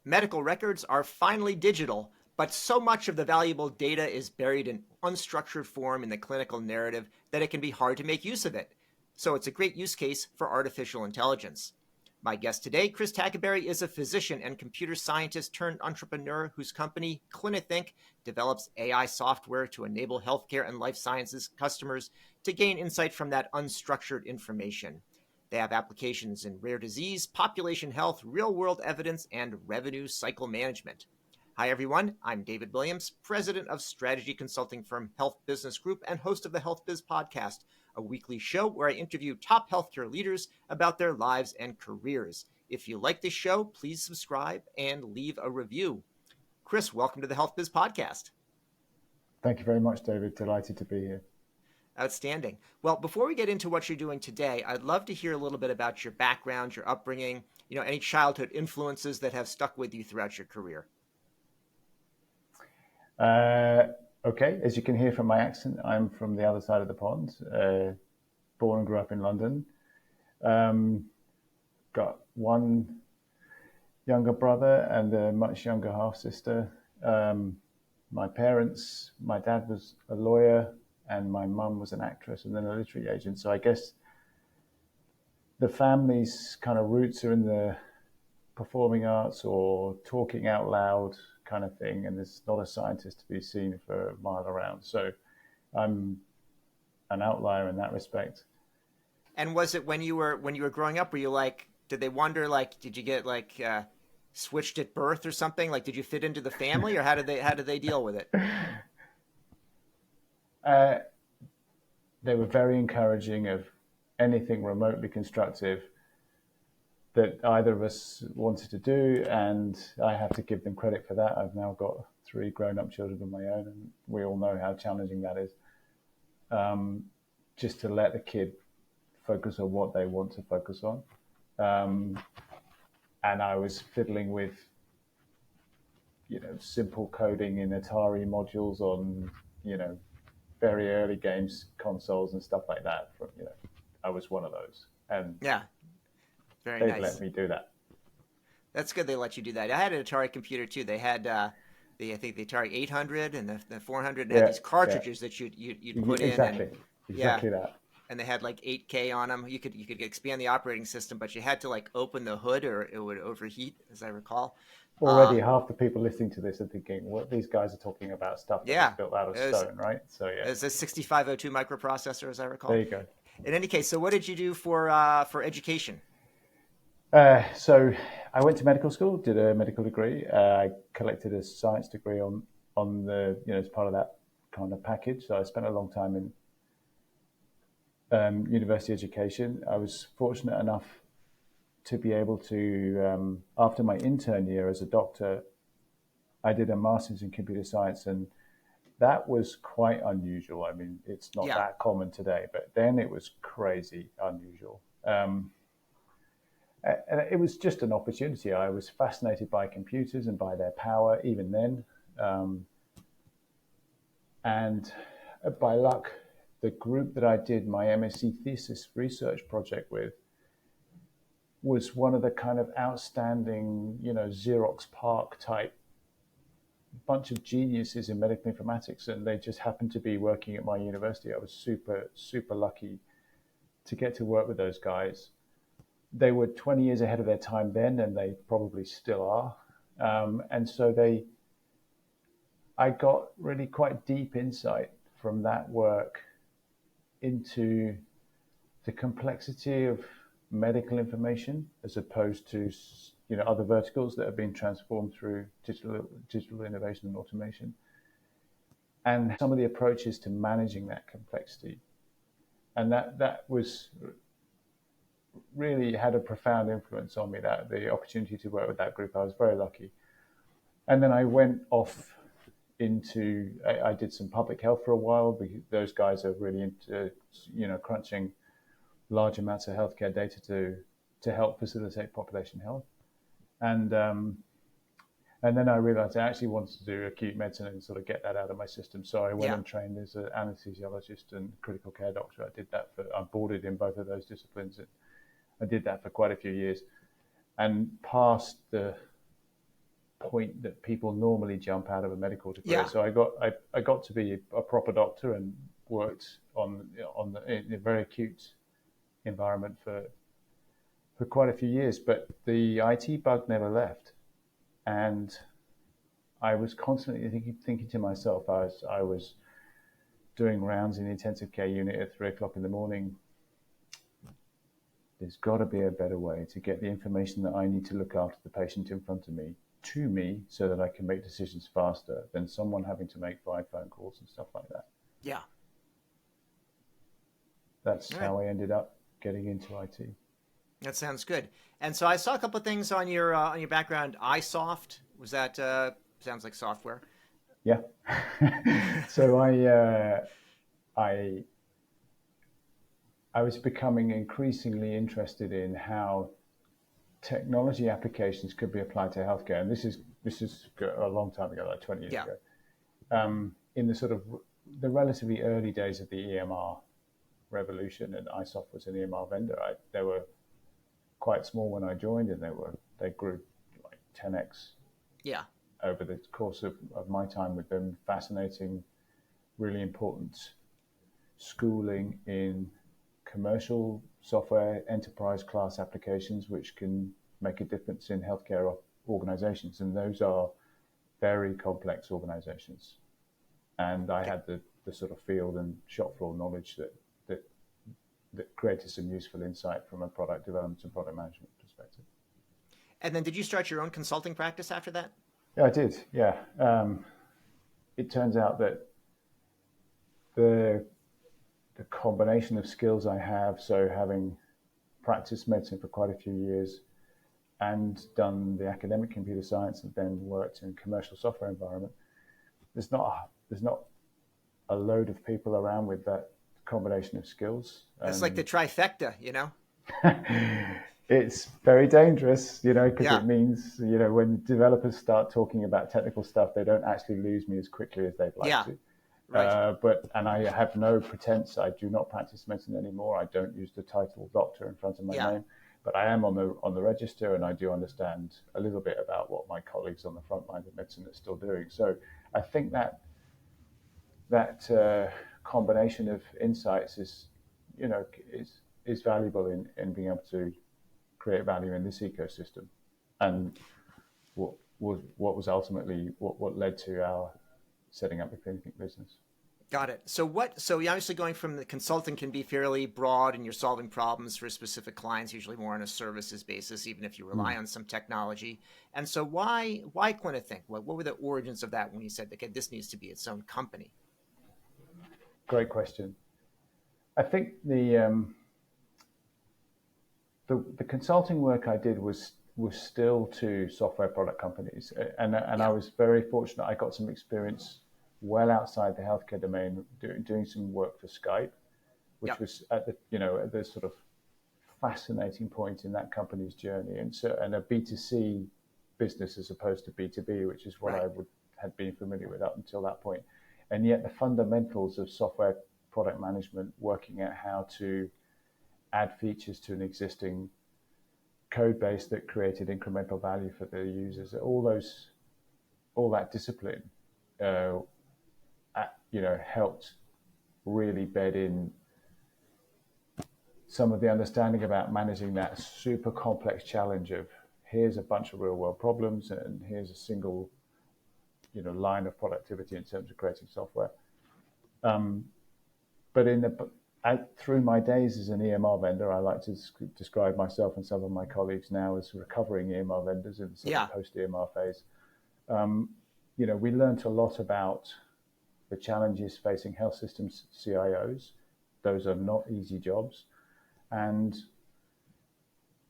Medical records are finally digital, but so much of the valuable data is buried in unstructured form in the clinical narrative that it can be hard to make use of it. So it's a great use case for artificial intelligence. My guest today, Chris Tackaberry, is a physician and computer scientist turned entrepreneur whose company, Clinithink, develops AI software to enable healthcare and life sciences customers to gain insight from that unstructured information. They have applications in rare disease, population health, real-world evidence, and revenue cycle management. Hi, everyone. I'm David Williams, president of strategy consulting firm Health Business Group and host of the Health Biz Podcast, a weekly show where I interview top healthcare leaders about their lives and careers. If you like this show, please subscribe and leave a review. Chris, welcome to the Health Biz Podcast. Thank you very much, David. Delighted to be here. Outstanding. Well, before we get into what you're doing today, I'd love to hear a little bit about your background, your upbringing, any childhood influences that have stuck with you throughout your career. Okay, as you can hear from my accent, I'm from the other side of the pond, born and grew up in London. Got one younger brother and a much younger half-sister. My dad was a lawyer, and my mum was an actress and then a literary agent. So I guess the family's kind of roots are in the performing arts or talking out loud kind of thing. And there's not a scientist to be seen for a mile around. So I'm an outlier in that respect. And was it when you were growing up, were you like, did they wonder, like, did you get like switched at birth or something? Like, did you fit into the family, or how did they deal with it? They were very encouraging of anything remotely constructive that either of us wanted to do, and I have to give them credit for that. I've now got 3 grown-up children of my own, and we all know how challenging that is. Just to let the kid focus on what they want to focus on. And I was fiddling with, simple coding in Atari modules on, very early games consoles and stuff like that. I was one of those, and yeah, very they nice. let me do that. That's good. They let you do that. I had an Atari computer too. They had I think the Atari 800 and the 400 had these cartridges that you'd put in. Exactly that. And they had like 8K on them. You could expand the operating system, but you had to like open the hood or it would overheat, as I recall. Already half the people listening to this are thinking, what these guys are talking about stuff that was built out of stone, right? So yeah. It's a 6502 microprocessor, as I recall. There you go. In any case, so what did you do for education? So I went to medical school, did a medical degree. I collected a science degree on the, as part of that kind of package. So I spent a long time in university education. I was fortunate enough to be able to, after my intern year as a doctor, I did a master's in computer science, and that was quite unusual. I mean, it's not that common today, but then it was crazy unusual. And it was just an opportunity. I was fascinated by computers and by their power, even then. And by luck, the group that I did my MSc thesis research project with was one of the kind of outstanding, Xerox PARC type bunch of geniuses in medical informatics, and they just happened to be working at my university. I was super, super lucky to get to work with those guys. They were 20 years ahead of their time then, and they probably still are. And so I got really quite deep insight from that work into the complexity of medical information as opposed to other verticals that have been transformed through digital innovation and automation, and some of the approaches to managing that complexity. And that was really had a profound influence on me, that the opportunity to work with that group. I was very lucky. And then I went off into, I did some public health for a while, because those guys are really into, crunching large amounts of healthcare data to help facilitate population health. And And then I realized I actually wanted to do acute medicine and sort of get that out of my system. So I went Yeah. and trained as an anesthesiologist and critical care doctor. I boarded in both of those disciplines. And I did that for quite a few years, and past the point that people normally jump out of a medical degree. Yeah. So I got to be a proper doctor and worked in a very acute environment for quite a few years. But the IT bug never left, and I was constantly thinking to myself, I was doing rounds in the intensive care unit at 3 o'clock in the morning. There's got to be a better way to get the information that I need to look after the patient in front of me to me so that I can make decisions faster than someone having to make 5 phone calls and stuff like that. Yeah. That's All right. how I ended up getting into IT. That sounds good. And so I saw a couple of things on your background. iSoft, was that sounds like software? Yeah. So I was becoming increasingly interested in how technology applications could be applied to healthcare, and this is a long time ago, like 20 years Yeah. ago. In the sort of the relatively early days of the EMR revolution, and iSoft was an EMR vendor. They were quite small when I joined, and they grew like 10x Yeah. over the course of my time with them. Fascinating, really important schooling in commercial software, enterprise class applications, which can make a difference in healthcare organizations. And those are very complex organizations. And I had the sort of field and shop floor knowledge that created some useful insight from a product development and product management perspective. And then did you start your own consulting practice after that? Yeah, I did. Yeah. It turns out that the combination of skills I have, so having practiced medicine for quite a few years and done the academic computer science and then worked in commercial software environment, there's not a load of people around with that combination of skills. It's like the trifecta, you know? It's very dangerous, because Yeah. it means, when developers start talking about technical stuff, they don't actually lose me as quickly as they'd like Yeah. to. Right. And I have no pretense. I do not practice medicine anymore. I don't use the title doctor in front of my Yeah. name, but I am on the register, and I do understand a little bit about what my colleagues on the front lines of medicine are still doing. So I think that combination of insights is valuable in being able to create value in this ecosystem, and what was ultimately what led to our setting up the Clinithink business. Got it. So you're obviously going from the consulting can be fairly broad and you're solving problems for specific clients, usually more on a services basis, even if you rely on some technology. And so why Clinithink? What were the origins of that when you said, okay, this needs to be its own company? Great question. I think the consulting work I did was still to software product companies, and I was very fortunate. I got some experience well outside the healthcare domain, doing some work for Skype, which was at the sort of fascinating point in that company's journey, and a B2C business as opposed to B2B, which is what I had been familiar with up until that point. And yet the fundamentals of software product management, working out how to add features to an existing code base that created incremental value for the users, all that discipline, helped really bed in some of the understanding about managing that super complex challenge of here's a bunch of real world problems and here's a single line of productivity in terms of creating software. But through my days as an EMR vendor, I like to describe myself and some of my colleagues now as recovering EMR vendors in the sort of post-EMR phase. We learned a lot about the challenges facing health systems CIOs. Those are not easy jobs. And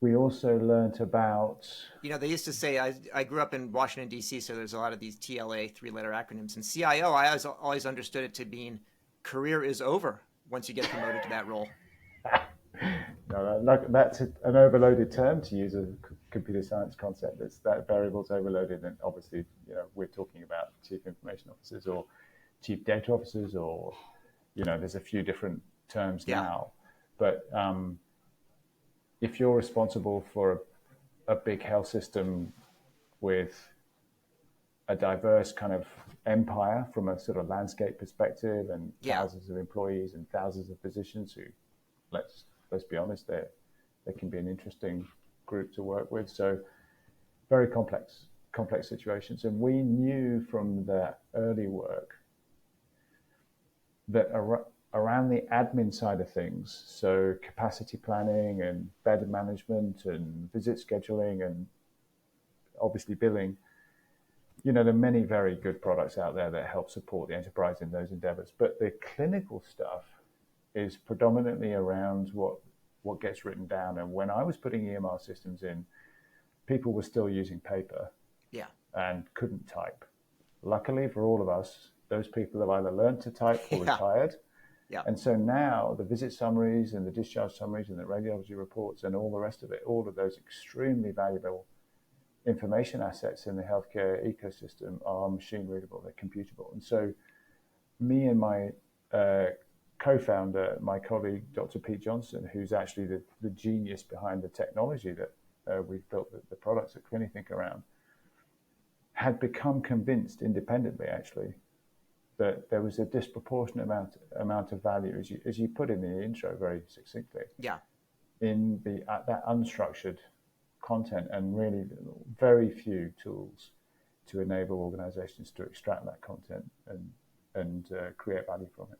we also learned about... they used to say, I grew up in Washington, D.C., so there's a lot of these TLA, three-letter acronyms. And CIO, I always understood it to mean career is over once you get promoted to that role. No, that's an overloaded term to use a computer science concept that's that variables overloaded. And obviously, we're talking about chief information officers or chief data officers, or, there's a few different terms Yeah. now. But if you're responsible for a big health system with a diverse kind of empire from a sort of landscape perspective, and Yeah. thousands of employees and thousands of physicians who, let's be honest, they can be an interesting group to work with. So very complex situations. And we knew from the early work that around the admin side of things, so capacity planning and bed management and visit scheduling and obviously billing, there are many very good products out there that help support the enterprise in those endeavors. But the clinical stuff is predominantly around what gets written down. And when I was putting EMR systems in, people were still using paper and couldn't type. Luckily for all of us, those people have either learned to type or retired. Yeah. And so now the visit summaries and the discharge summaries and the radiology reports and all the rest of it, all of those extremely valuable information assets in the healthcare ecosystem are machine readable, they're computable. And so me and my co-founder, my colleague, Dr. Pete Johnson, who's actually the genius behind the technology that we've built the products at Clinithink around, had become convinced independently, actually, that there was a disproportionate amount of value, as you put in the intro very succinctly, in that unstructured content, and really very few tools to enable organizations to extract that content and create value from it.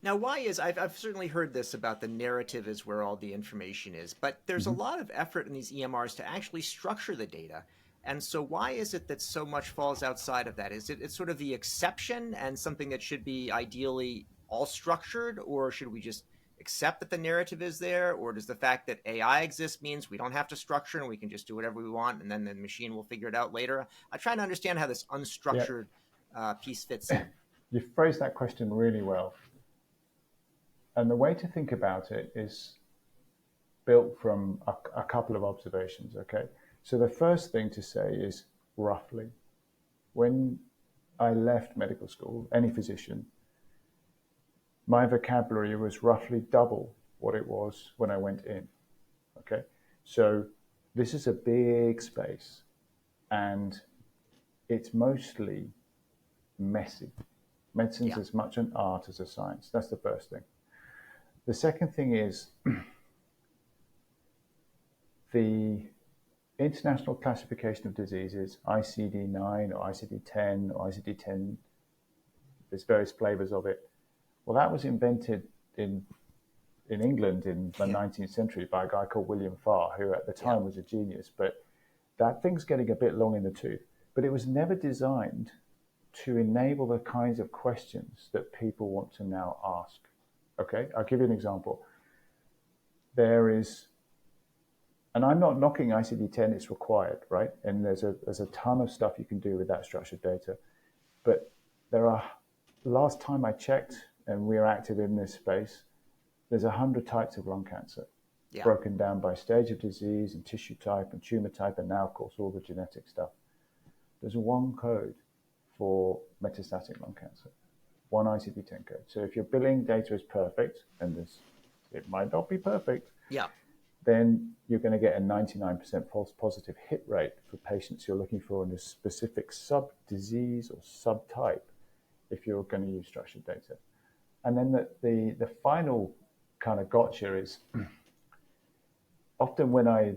Now, why is, I've certainly heard this about the narrative is where all the information is, but there's a lot of effort in these EMRs to actually structure the data. And so why is it that so much falls outside of that? Is it's sort of the exception and something that should be ideally all structured, or should we just accept that the narrative is there? Or does the fact that AI exists means we don't have to structure and we can just do whatever we want and then the machine will figure it out later? I'm trying to understand how this unstructured piece fits in. You phrased that question really well. And the way to think about it is built from a couple of observations, okay? So the first thing to say is roughly. When I left medical school, any physician, my vocabulary was roughly double what it was when I went in, okay? So this is a big space, and it's mostly messy. Medicine's as much an art as a science. That's the first thing. The second thing is the International Classification of Diseases, ICD-9 or ICD-10 or ICD-10, there's various flavors of it. Well, that was invented in England in the 19th century by a guy called William Farr, who at the time was a genius. But that thing's getting a bit long in the tooth. But it was never designed to enable the kinds of questions that people want to now ask. Okay, I'll give you an example. There is, and I'm not knocking ICD-10, it's required, right? And there's a ton of stuff you can do with that structured data. But there are, last time I checked, and we're active in this space, there's 100 types of lung cancer, broken down by stage of disease and tissue type and tumor type, and now, of course, all the genetic stuff. There's one code for metastatic lung cancer, one ICD-10 code. So if your billing data is perfect, and it might not be perfect, then you're going to get a 99% false positive hit rate for patients you're looking for in a specific sub-disease or subtype if you're going to use structured data. And then the final kind of gotcha is often when I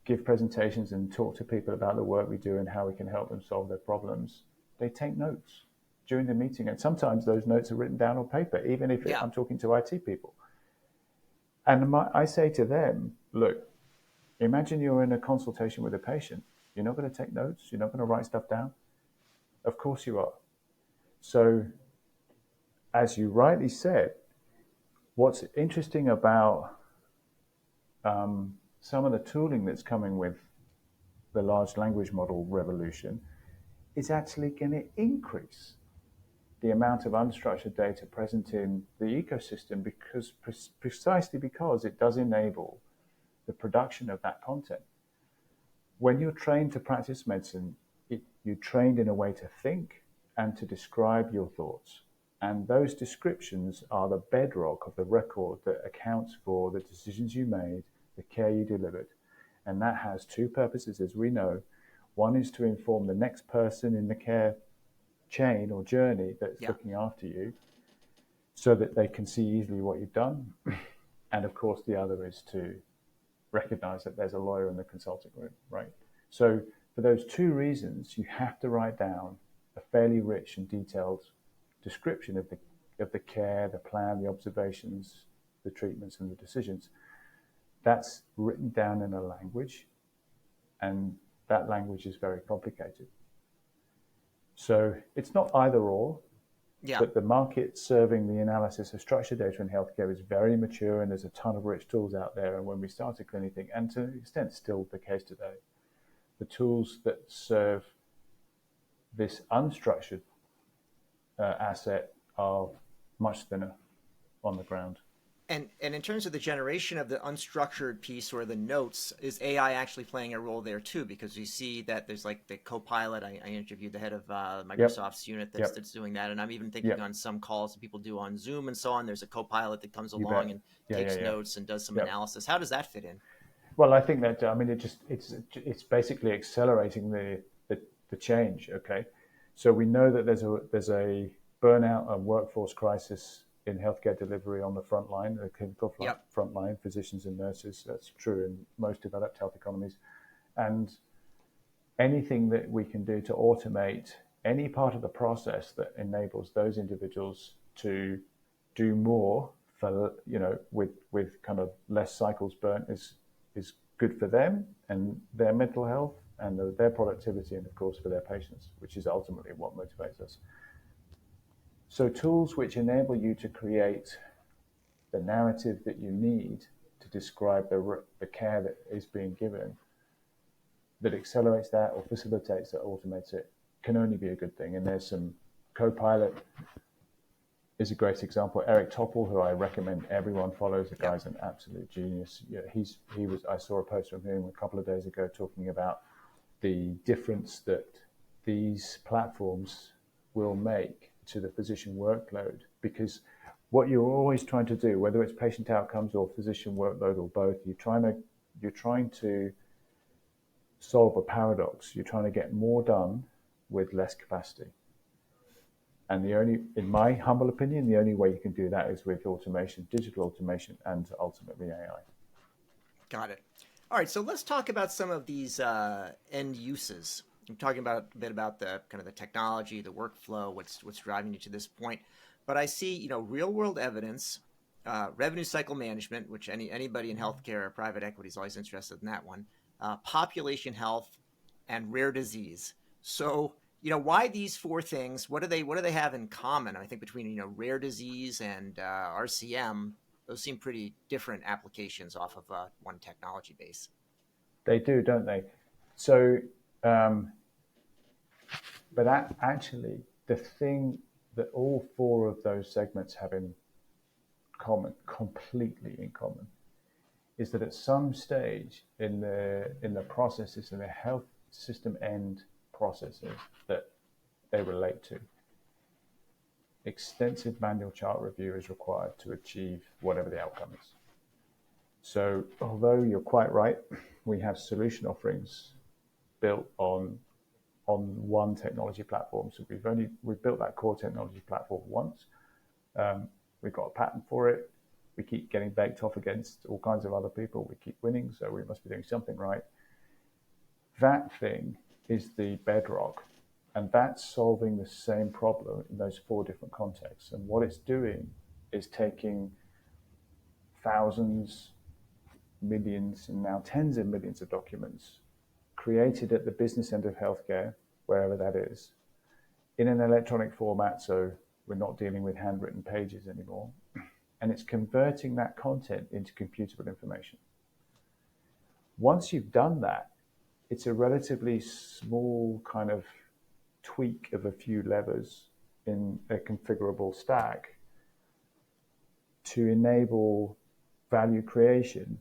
give presentations and talk to people about the work we do and how we can help them solve their problems, they take notes during the meeting. And sometimes those notes are written down on paper, even if I'm talking to IT people. And I say to them, look, imagine you're in a consultation with a patient. You're not going to take notes. You're not going to write stuff down. Of course you are. So, as you rightly said, what's interesting about some of the tooling that's coming with the large language model revolution is actually going to increase the amount of unstructured data present in the ecosystem, precisely because it does enable the production of that content. when you're trained to practice medicine, you're trained in a way to think and to describe your thoughts. And those descriptions are the bedrock of the record that accounts for the decisions you made, the care you delivered. And that has two purposes, as we know. One is to inform the next person in the care chain or journey that's looking after you so that they can see easily what you've done. And of course, the other is to recognize that there's a lawyer in the consulting room, right? So for those two reasons, you have to write down a fairly rich and detailed description of the care, the plan, the observations, the treatments, and the decisions. That's written down in a language, and that language is very complicated. So it's not either or, but the market serving the analysis of structured data in healthcare is very mature, and there's a ton of rich tools out there. And when we started Clinithink, and to an extent still the case today, the tools that serve this unstructured asset are much thinner on the ground. And in terms of the generation of the unstructured piece or the notes, is AI actually playing a role there too? Because you see that there's like the Copilot. I interviewed the head of Microsoft's unit that's doing that. And I'm even thinking on some calls that people do on Zoom and so on, there's a Copilot that comes along and takes notes and does some analysis. How does that fit in? Well, I think that, it's basically accelerating the change. Okay. So we know that there's a burnout and workforce crisis in healthcare delivery on the front line, the clinical front line, physicians and nurses. That's true in most developed health economies. And anything that we can do to automate any part of the process that enables those individuals to do more for, with kind of less cycles burnt is good for them and their mental health and their productivity, and of course for their patients, which is ultimately what motivates us. So tools which enable you to create the narrative that you need to describe the care that is being given, that accelerates that or facilitates it, automates it, can only be a good thing. And there's some Copilot is a great example. Eric Topol, who I recommend everyone follows, the guy's an absolute genius. I saw a post from him a couple of days ago talking about the difference that these platforms will make to the physician workload, because what you're always trying to do, whether it's patient outcomes or physician workload or both, you're trying to solve a paradox. You're trying to get more done with less capacity. And in my humble opinion, the only way you can do that is with automation, digital automation, and ultimately AI. Got it. All right, so let's talk about some of these end uses. I'm talking a bit about the kind of the technology, the workflow, what's driving you to this point. But I see, real world evidence, revenue cycle management, which anybody in healthcare or private equity is always interested in that one, population health, and rare disease. So, why these four things? What do they have in common? I think between rare disease and RCM, those seem pretty different applications off of one technology base. They do, don't they? So, but actually, the thing that all four of those segments have in common, completely in common, is that at some stage in the processes, in the health system end processes that they relate to, extensive manual chart review is required to achieve whatever the outcome is. So although you're quite right, we have solution offerings built on one technology platform. So we've built that core technology platform once. We've got a patent for it. We keep getting baked off against all kinds of other people. We keep winning, so we must be doing something right. That thing is the bedrock, and that's solving the same problem in those four different contexts. And what it's doing is taking thousands, millions, and now tens of millions of documents created at the business end of healthcare, wherever that is, in an electronic format, so we're not dealing with handwritten pages anymore. And it's converting that content into computable information. Once you've done that, it's a relatively small kind of tweak of a few levers in a configurable stack to enable value creation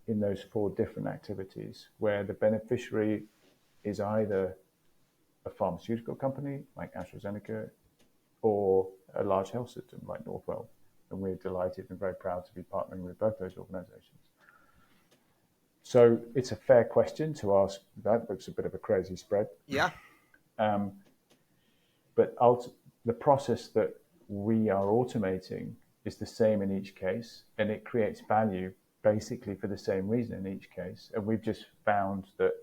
in those four different activities, where the beneficiary is either a pharmaceutical company like AstraZeneca or a large health system like Northwell. And we're delighted and very proud to be partnering with both those organizations. So it's a fair question to ask. That looks a bit of a crazy spread. Yeah. But the process that we are automating is the same in each case, and it creates value basically for the same reason in each case. And we've just found that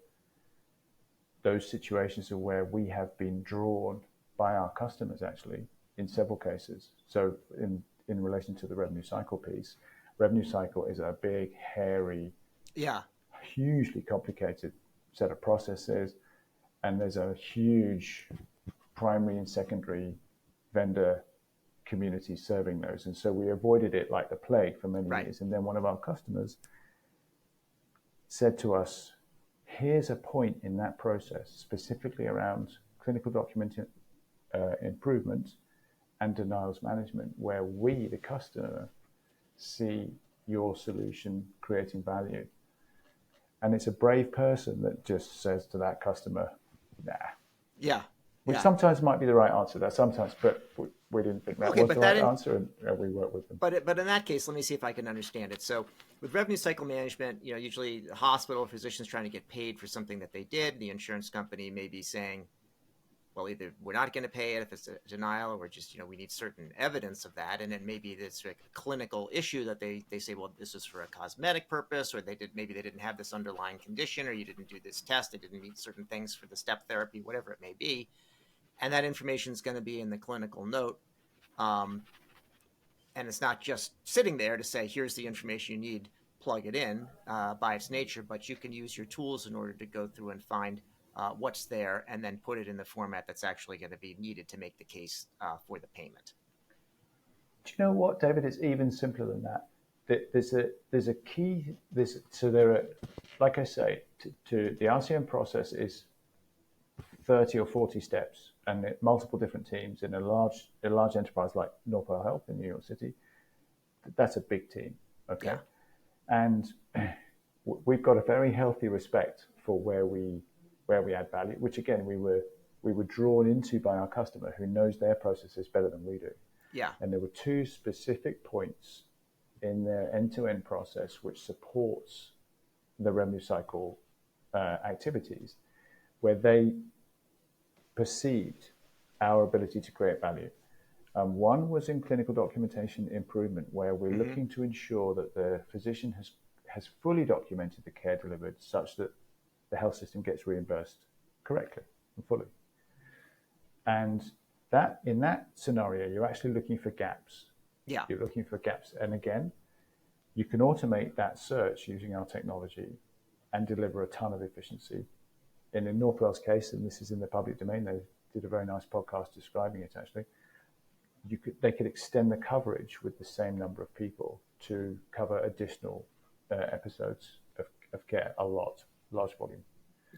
those situations are where we have been drawn by our customers, actually, in several cases. So in relation to the revenue cycle piece, revenue cycle is a big, hairy, hugely complicated set of processes, and there's a huge primary and secondary vendor community serving those. And so we avoided it like the plague for many years. And then one of our customers said to us, here's a point in that process, specifically around clinical document improvement and denials management, where we, the customer, see your solution creating value. And it's a brave person that just says to that customer, nah. Yeah. Which sometimes might be the right answer there, sometimes, but we didn't think that was the right answer, and we worked with them. But in that case, let me see if I can understand it. So with revenue cycle management, usually the hospital physicians trying to get paid for something that they did. The insurance company may be saying, well, either we're not going to pay it if it's a denial, or just, we need certain evidence of that. And then maybe it's like a clinical issue that they say, well, this is for a cosmetic purpose, or maybe they didn't have this underlying condition, or you didn't do this test, it didn't meet certain things for the step therapy, whatever it may be. And that information is going to be in the clinical note. And it's not just sitting there to say, here's the information you need, plug it in by its nature, but you can use your tools in order to go through and find what's there and then put it in the format that's actually going to be needed to make the case for the payment. Do you know what, David? It's even simpler than that. There's a key. So there are, like I say, to the RCM process is 30 or 40 steps, and multiple different teams in a large enterprise like Northwell Health in New York City. That's a big team, okay? Yeah. And we've got a very healthy respect for where we add value, which again we were drawn into by our customer, who knows their processes better than we do. Yeah. And there were two specific points in their end-to-end process which supports the revenue cycle activities, where they perceived our ability to create value. One was in clinical documentation improvement, where we're looking to ensure that the physician has fully documented the care delivered such that the health system gets reimbursed correctly and fully. And that in that scenario, you're actually looking for gaps. Yeah. You're looking for gaps. And again, you can automate that search using our technology and deliver a ton of efficiency. And in Northwell's case, and this is in the public domain, they did a very nice podcast describing it actually, they could extend the coverage with the same number of people to cover additional episodes of care, large volume.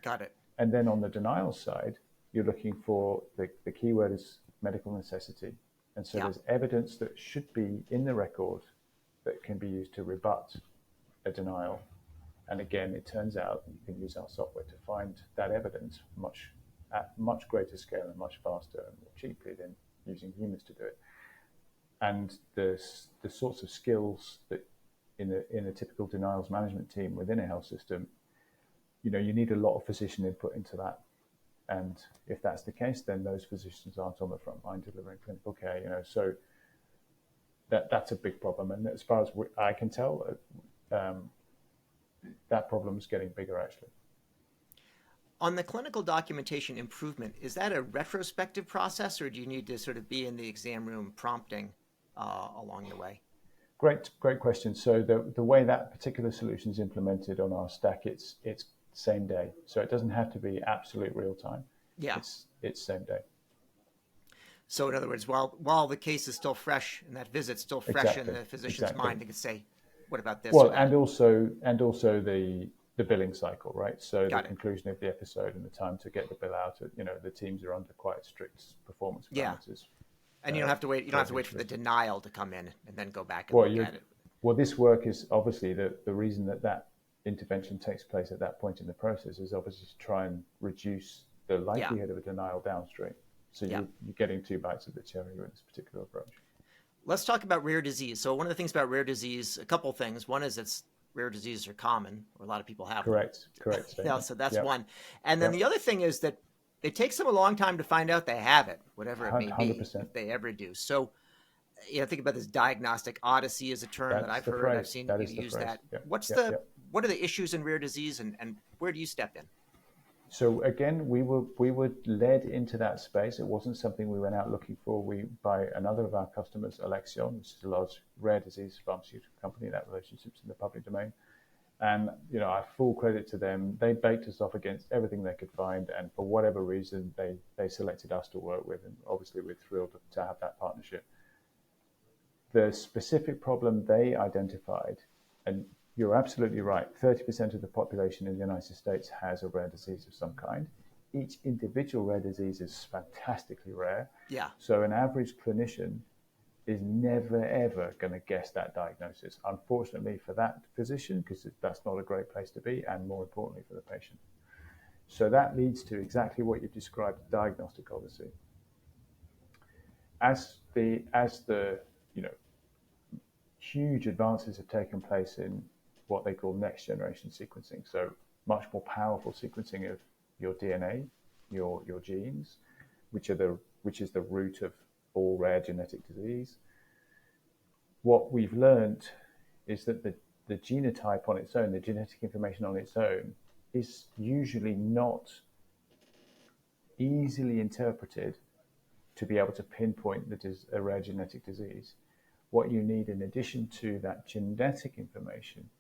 Got it. And then on the denial side, you're looking for, the keyword is medical necessity. And so there's evidence that should be in the record that can be used to rebut a denial. And again, it turns out you can use our software to find that evidence at much greater scale and much faster and more cheaply than using humans to do it. And the sorts of skills that in a typical denials management team within a health system, you need a lot of physician input into that. And if that's the case, then those physicians aren't on the front line delivering clinical care. So that's a big problem. And as far as I can tell, that problem is getting bigger, actually. On the clinical documentation improvement, is that a retrospective process, or do you need to sort of be in the exam room prompting along the way? Great question. So the way that particular solution is implemented on our stack, it's same day. So it doesn't have to be absolute real time. Yeah. It's same day. So in other words, while the case is still fresh and that visit's still fresh in the physician's mind, they can say, what about this? Well, and also the billing cycle, right? So the Got it. conclusion of the episode and the time to get the bill out. The teams are under quite strict performance parameters. Yeah. And you don't have to wait. You don't have to wait for the denial to come in and then go back and look at it. Well, this work is obviously the reason that intervention takes place at that point in the process is obviously to try and reduce the Yeah. likelihood of a denial downstream. So Yeah. you're getting two bites of the cherry with this particular approach. Let's talk about rare disease. So one of the things about rare disease, a couple of things. One is it's rare diseases are common, or a lot of people have them. Correct statement. So that's Yep. one. And then Yep. the other thing is that it takes them a long time to find out they have it, whatever it may be, 100%. if they ever do. So, think about this diagnostic odyssey is a term that That's I've the heard. I've phrase. seen That you is the use phrase. that. Yep. What are the issues in rare disease, and where do you step in? So again, we were led into that space. It wasn't something we went out looking for. By another of our customers, Alexion, which is a large rare disease pharmaceutical company, that relationship's in the public domain. And I full credit to them. They baked us off against everything they could find, and for whatever reason, they selected us to work with. And obviously, we're thrilled to have that partnership. The specific problem they identified, and you're absolutely right, 30% of the population in the United States has a rare disease of some kind. Each individual rare disease is fantastically rare. Yeah. So an average clinician is never, ever going to guess that diagnosis. Unfortunately for that physician, because that's not a great place to be, and more importantly for the patient. So that leads to exactly what you described, diagnostic odyssey. As the huge advances have taken place in what they call next generation sequencing, so much more powerful sequencing of your DNA, your genes, which is the root of all rare genetic disease. What we've learned is that the genotype on its own, the genetic information on its own, is usually not easily interpreted to be able to pinpoint that is a rare genetic disease. What you need in addition to that genetic information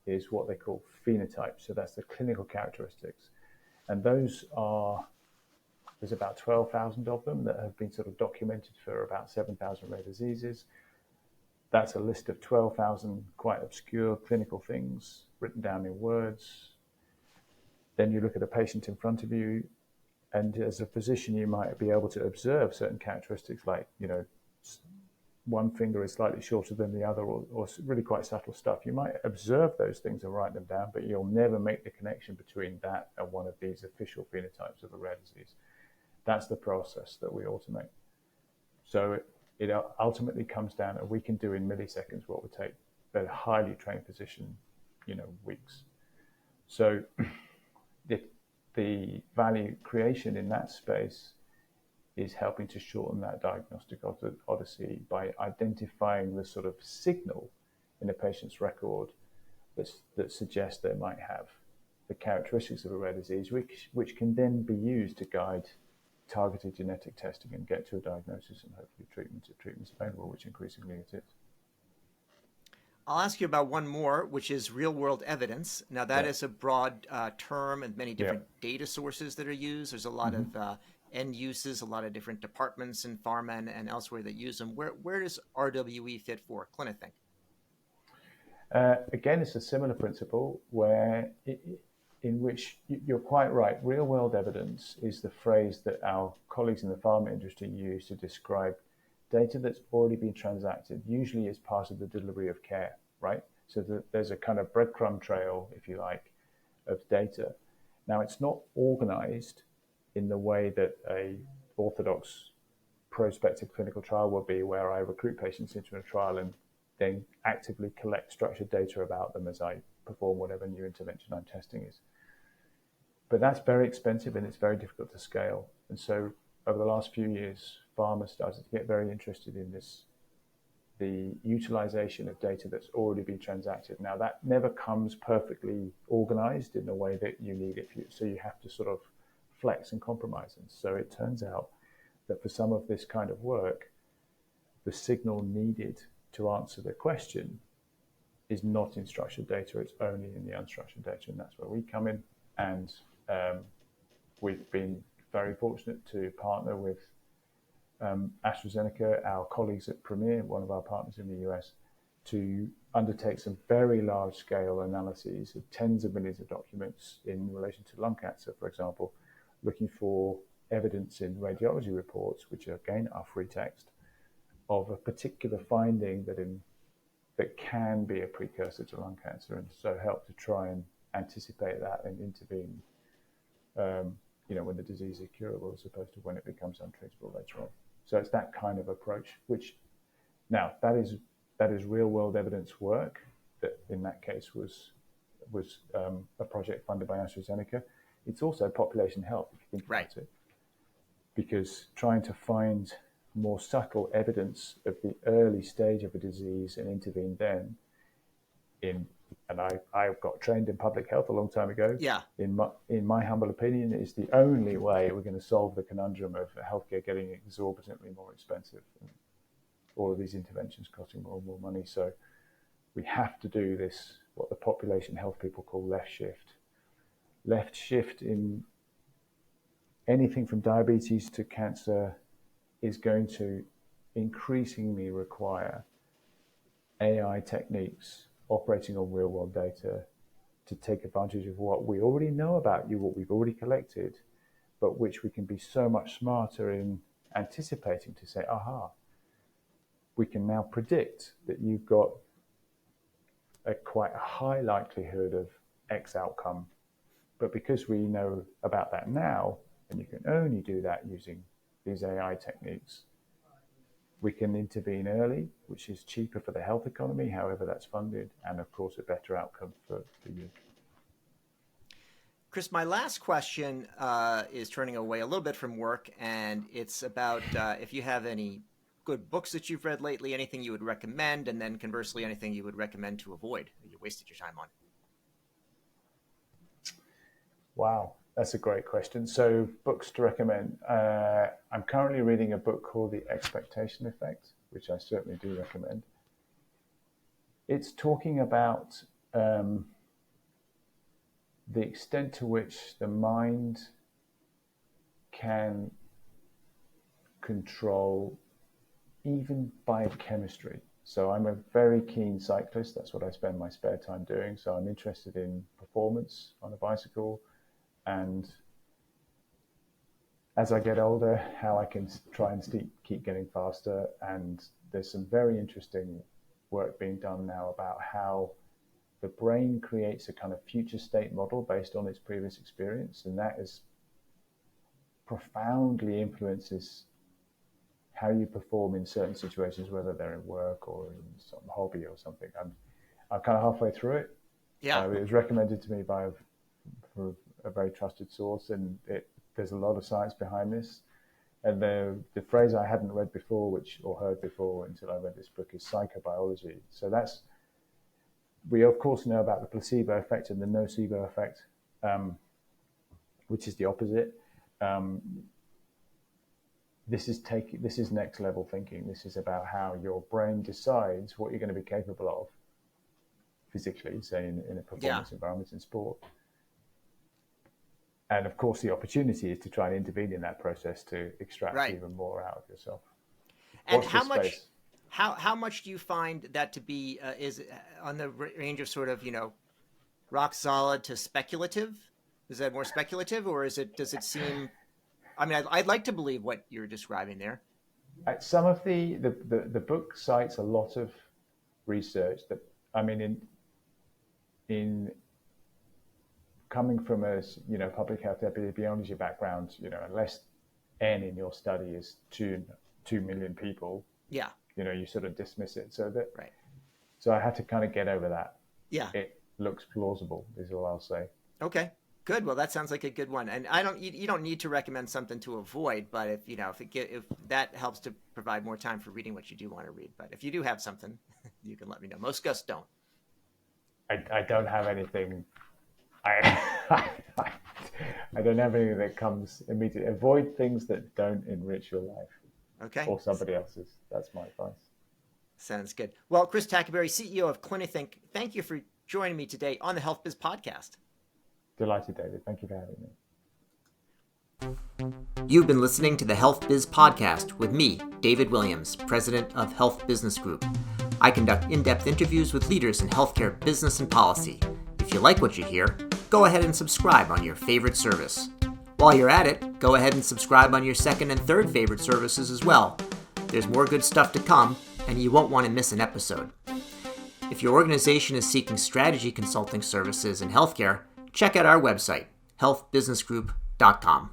is what they call phenotypes. So that's the clinical characteristics. And there's about 12,000 of them that have been sort of documented for about 7,000 rare diseases. That's a list of 12,000 quite obscure clinical things written down in words. Then you look at a patient in front of you, and as a physician, you might be able to observe certain characteristics like, one finger is slightly shorter than the other, or really quite subtle stuff. You might observe those things and write them down, but you'll never make the connection between that and one of these official phenotypes of a rare disease. That's the process that we automate. So it ultimately comes down, and we can do in milliseconds what would take a highly trained physician, weeks. So the value creation in that space is helping to shorten that diagnostic odyssey by identifying the sort of signal in a patient's record that suggests they might have the characteristics of a rare disease, which can then be used to guide targeted genetic testing and get to a diagnosis and hopefully treatment if treatment's available, which increasingly it is. I'll ask you about one more, which is real-world evidence. Now, that is a broad term and many different data sources that are used. There's a lot of end uses, a lot of different departments in pharma and elsewhere that use them. Where does RWE fit for Clinithink? Again, it's a similar principle in which you're quite right. Real-world evidence is the phrase that our colleagues in the pharma industry use to describe data that's already been transacted, usually as part of the delivery of care, right? So there's a kind of breadcrumb trail, if you like, of data. Now, it's not organized in the way that a orthodox prospective clinical trial will be, where I recruit patients into a trial and then actively collect structured data about them as I perform whatever new intervention I'm testing is. But that's very expensive and it's very difficult to scale. And so over the last few years, pharma started to get very interested in the utilization of data that's already been transacted. Now, that never comes perfectly organized in the way that you need it. So you have to sort of flex and compromise. And so it turns out that for some of this kind of work, the signal needed to answer the question is not in structured data, it's only in the unstructured data. And that's where we come in. And we've been very fortunate to partner with AstraZeneca, our colleagues at Premier, one of our partners in the US, to undertake some very large-scale analyses of tens of millions of documents in relation to lung cancer, for example, looking for evidence in radiology reports, which again are free text, of a particular finding that in that can be a precursor to lung cancer, and so help to try and anticipate that and intervene, when the disease is curable, as opposed to when it becomes untreatable later on. So it's that kind of approach, which now that is real world evidence work. That in that case was a project funded by AstraZeneca. It's also population health, if you think about it, because trying to find more subtle evidence of the early stage of a disease and intervene then I got trained in public health a long time ago. Yeah. In my humble opinion, is the only way we're going to solve the conundrum of healthcare getting exorbitantly more expensive, and all of these interventions costing more and more money. So we have to do this, what the population health people call left shift. Left shift in anything from diabetes to cancer is going to increasingly require AI techniques operating on real world data to take advantage of what we already know about you, what we've already collected, but which we can be so much smarter in anticipating to say, aha, we can now predict that you've got quite a high likelihood of X outcome. But because we know about that now, and you can only do that using these AI techniques, we can intervene early, which is cheaper for the health economy, however that's funded, and of course a better outcome for you. Chris, my last question is turning away a little bit from work, and it's about if you have any good books that you've read lately, anything you would recommend, and then conversely, anything you would recommend to avoid that you wasted your time on. Wow, that's a great question. So books to recommend. I'm currently reading a book called The Expectation Effect, which I certainly do recommend. It's talking about the extent to which the mind can control even biochemistry. So I'm a very keen cyclist. That's what I spend my spare time doing. So I'm interested in performance on a bicycle, and as I get older, how I can try and keep getting faster. And there's some very interesting work being done now about how the brain creates a kind of future state model based on its previous experience, and that is profoundly influences how you perform in certain situations, whether they're in work or in some hobby or something. I'm kind of halfway through it. Yeah. It was recommended to me by a very trusted source, and there's a lot of science behind this. And the phrase I hadn't read before, or heard before until I read this book, is psychobiology. So we of course know about the placebo effect and the nocebo effect, which is the opposite. This is next level thinking. This is about how your brain decides what you're going to be capable of physically, say in a performance environment in sport. And of course, the opportunity is to try and intervene in that process to extract even more out of yourself. And how much do you find that to be is on the range of sort of rock solid to speculative? Is that more speculative, or does it seem? I mean, I'd like to believe what you're describing there. Some of the book cites a lot of research that, I mean, in coming from a public health epidemiology background, unless N in your study is 2 million people, you sort of dismiss it. So I had to kind of get over that. Yeah, it looks plausible, is all I'll say. Okay, good. Well, that sounds like a good one. And you don't need to recommend something to avoid, but if that helps to provide more time for reading what you do want to read. But if you do have something, you can let me know. Most guests don't. I don't have anything. I don't have anything that comes immediately. Avoid things that don't enrich your life. Okay. Or somebody else's. That's my advice. Sounds good. Well, Chris Tackaberry, CEO of Clinithink, thank you for joining me today on the Health Biz Podcast. Delighted, David. Thank you for having me. You've been listening to the Health Biz Podcast with me, David Williams, President of Health Business Group. I conduct in-depth interviews with leaders in healthcare business and policy. If you like what you hear, go ahead and subscribe on your favorite service. While you're at it, go ahead and subscribe on your second and third favorite services as well. There's more good stuff to come, and you won't want to miss an episode. If your organization is seeking strategy consulting services in healthcare, check out our website, healthbusinessgroup.com.